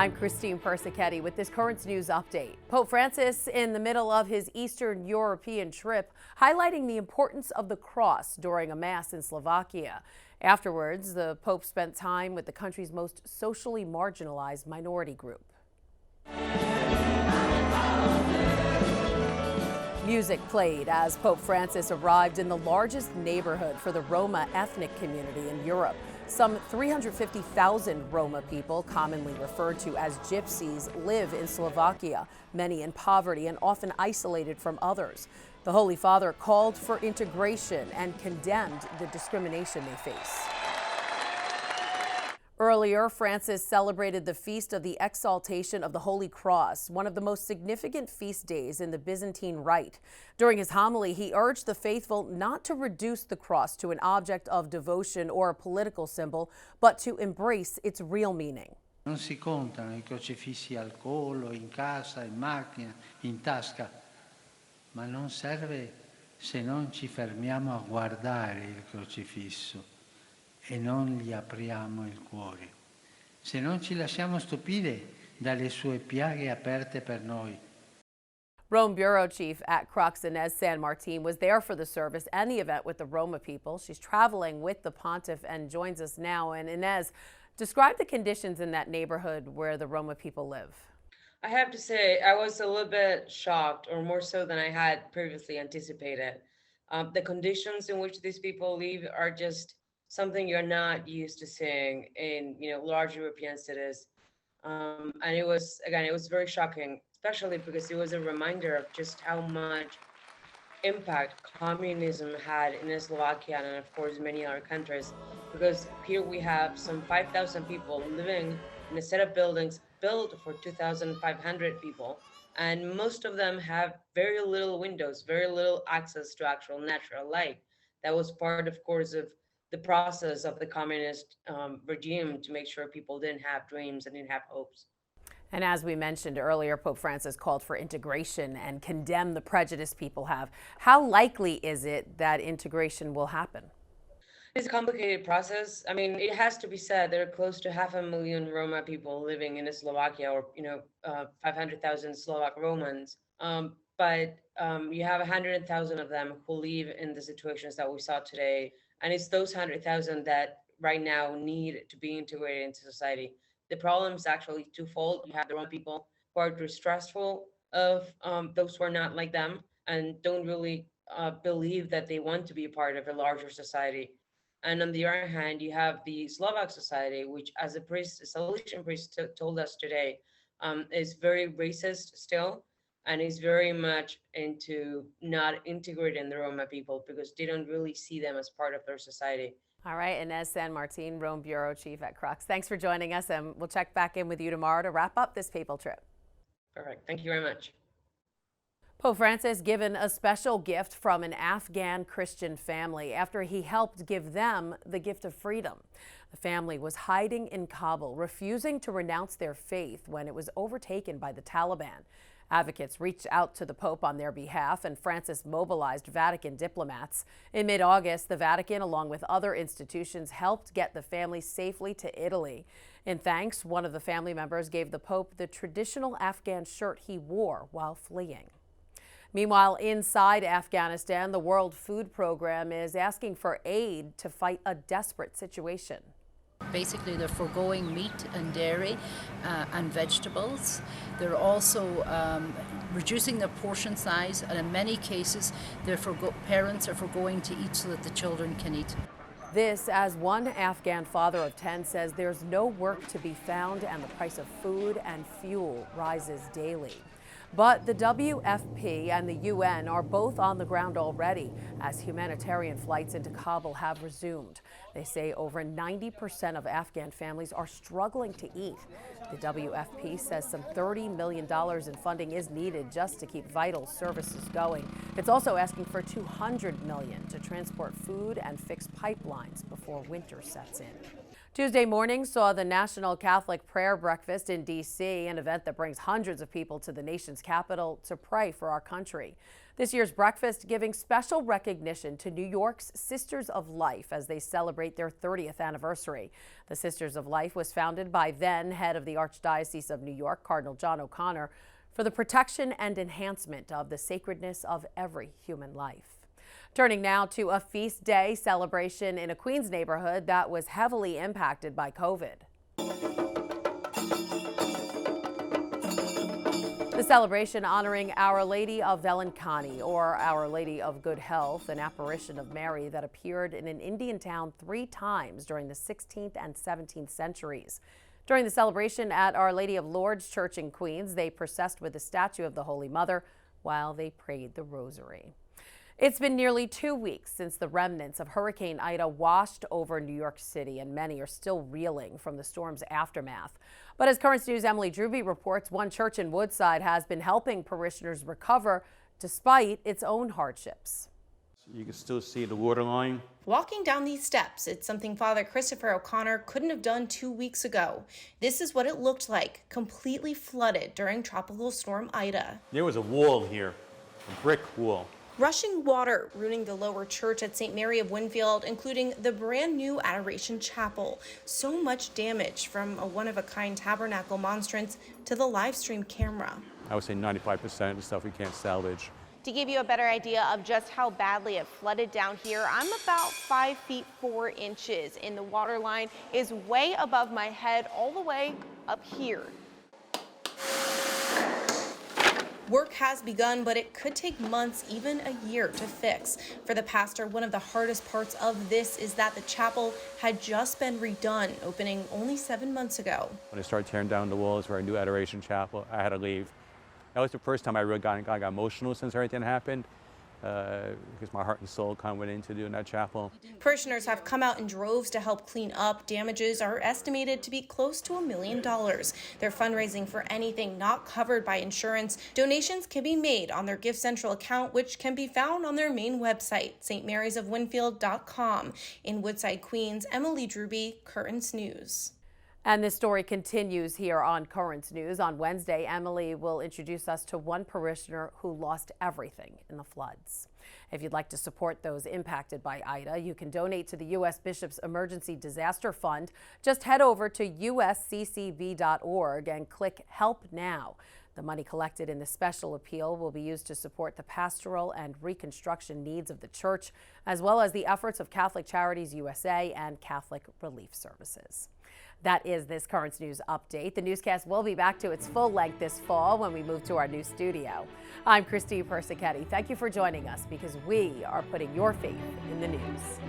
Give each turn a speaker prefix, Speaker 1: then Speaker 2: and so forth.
Speaker 1: I'm Christine Persichetti with this current news update. Pope Francis in the middle of his Eastern European trip, highlighting the importance of the cross during a mass in Slovakia. Afterwards, the Pope spent time with the country's most socially marginalized minority group. Music played as Pope Francis arrived in the largest neighborhood for the Roma ethnic community in Europe. Some 350,000 Roma people, commonly referred to as gypsies, live in Slovakia, many in poverty and often isolated from others. The Holy Father called for integration and condemned the discrimination they face. Earlier, Francis celebrated the Feast of the Exaltation of the Holy Cross, one of the most significant feast days in the Byzantine Rite. During his homily, he urged the faithful not to reduce the cross to an object of devotion or a political symbol, but to embrace its real meaning.
Speaker 2: Non si contano I crocifissi al collo, in casa, in macchina, in tasca, ma non serve se non ci fermiamo a guardare il crocifisso e non gli apriamo il cuore, se non ci lasciamo stupire dalle sue piaghe aperte per noi.
Speaker 1: Rome Bureau Chief at Crux, Inez San Martin, was there for the service and the event with the Roma people. She's traveling with the pontiff and joins us now. And Inez, describe the conditions in that neighborhood where the Roma people live.
Speaker 3: I have to say, I was a little bit shocked, or more so than I had previously anticipated. The conditions in which these people live are just something you're not used to seeing in, large European cities. And it was very shocking, especially because it was a reminder of just how much impact communism had in Slovakia and, of course, many other countries. Because here we have some 5,000 people living in a set of buildings built for 2,500 people. And most of them have very little windows, very little access to actual natural light. That was part, of course, of the process of the communist regime to make sure people didn't have dreams and didn't have hopes.
Speaker 1: And as we mentioned earlier, Pope Francis called for integration and condemned the prejudice people have. How likely is it that integration will happen?
Speaker 3: It's a complicated process. I mean, it has to be said there are close to 500,000 Roma people living in Slovakia, or 500,000 Slovak Romans. But you have 100,000 of them who live in the situations that we saw today. And it's those 100,000 that right now need to be integrated into society. The problem is actually twofold. You have the Roma people who are distrustful of those who are not like them and don't really believe that they want to be a part of a larger society. And on the other hand, you have the Slovak society, which, as a Salesian priest told us today, is very racist still, and is very much into not integrating the Roma people because they don't really see them as part of their society.
Speaker 1: All right, Inez San Martin, Rome Bureau Chief at Crux. Thanks for joining us, and we'll check back in with you tomorrow to wrap up this papal trip.
Speaker 3: Perfect. Thank you very much.
Speaker 1: Pope Francis given a special gift from an Afghan Christian family after he helped give them the gift of freedom. The family was hiding in Kabul, refusing to renounce their faith when it was overtaken by the Taliban. Advocates reached out to the Pope on their behalf, and Francis mobilized Vatican diplomats. In mid-August, the Vatican, along with other institutions, helped get the family safely to Italy. In thanks, one of the family members gave the Pope the traditional Afghan shirt he wore while fleeing. Meanwhile, inside Afghanistan, the World Food Program is asking for aid to fight a desperate situation.
Speaker 4: Basically, they're foregoing meat and dairy and vegetables. They're also reducing their portion size, and in many cases, parents are foregoing to eat so that the children can eat.
Speaker 1: This, as one Afghan father of 10 says, there's no work to be found and the price of food and fuel rises daily. But the WFP and the UN are both on the ground already as humanitarian flights into Kabul have resumed. They say over 90% of Afghan families are struggling to eat. The WFP says some $30 million in funding is needed just to keep vital services going. It's also asking for $200 million to transport food and fix pipelines before winter sets in. Tuesday morning saw the National Catholic Prayer Breakfast in D.C., an event that brings hundreds of people to the nation's capital to pray for our country. This year's breakfast giving special recognition to New York's Sisters of Life as they celebrate their 30th anniversary. The Sisters of Life was founded by then head of the Archdiocese of New York, Cardinal John O'Connor, for the protection and enhancement of the sacredness of every human life. Turning now to a feast day celebration in a Queens neighborhood that was heavily impacted by COVID. The celebration honoring Our Lady of Velankani, or Our Lady of Good Health, an apparition of Mary that appeared in an Indian town 3 times during the 16th and 17th centuries. During the celebration at Our Lady of Lourdes Church in Queens, they processed with a statue of the Holy Mother while they prayed the Rosary. It's been nearly 2 weeks since the remnants of Hurricane Ida washed over New York City, and many are still reeling from the storm's aftermath. But as Currents News' Emily Drewby reports, one church in Woodside has been helping parishioners recover despite its own hardships.
Speaker 5: You can still see the water line.
Speaker 6: Walking down these steps, it's something Father Christopher O'Connor couldn't have done 2 weeks ago. This is what it looked like, completely flooded during Tropical Storm Ida.
Speaker 5: There was a wall here, a brick wall.
Speaker 6: Rushing water ruining the lower church at St. Mary of Winfield, including the brand new Adoration Chapel. So much damage, from a one-of-a-kind tabernacle monstrance to the live stream camera.
Speaker 5: I would say 95% of the stuff we can't salvage.
Speaker 7: To give you a better idea of just how badly it flooded down here, I'm about 5 feet 4 inches, and the water line is way above my head all the way up here.
Speaker 6: Work has begun, but it could take months, even a year, to fix. For the pastor, one of the hardest parts of this is that the chapel had just been redone, opening only 7 months ago.
Speaker 5: When I started tearing down the walls for our new Adoration Chapel, I had to leave. That was the first time I really got emotional since everything happened, because my heart and soul kind of went into doing that chapel.
Speaker 6: Parishioners have come out in droves to help clean up. Damages are estimated to be close to $1 million. They're fundraising for anything not covered by insurance. Donations can be made on their Gift Central account, which can be found on their main website, stmarysofwinfield.com. In Woodside, Queens, Emily Drewby, Currents News.
Speaker 1: And this story continues here on Currents News. On Wednesday, Emily will introduce us to one parishioner who lost everything in the floods. If you'd like to support those impacted by Ida, you can donate to the U.S. Bishop's Emergency Disaster Fund. Just head over to usccb.org and click Help Now. The money collected in the special appeal will be used to support the pastoral and reconstruction needs of the church, as well as the efforts of Catholic Charities USA and Catholic Relief Services. That is this Currents News update. The newscast will be back to its full length this fall when we move to our new studio. I'm Christine Persichetti. Thank you for joining us, because we are putting your faith in the news.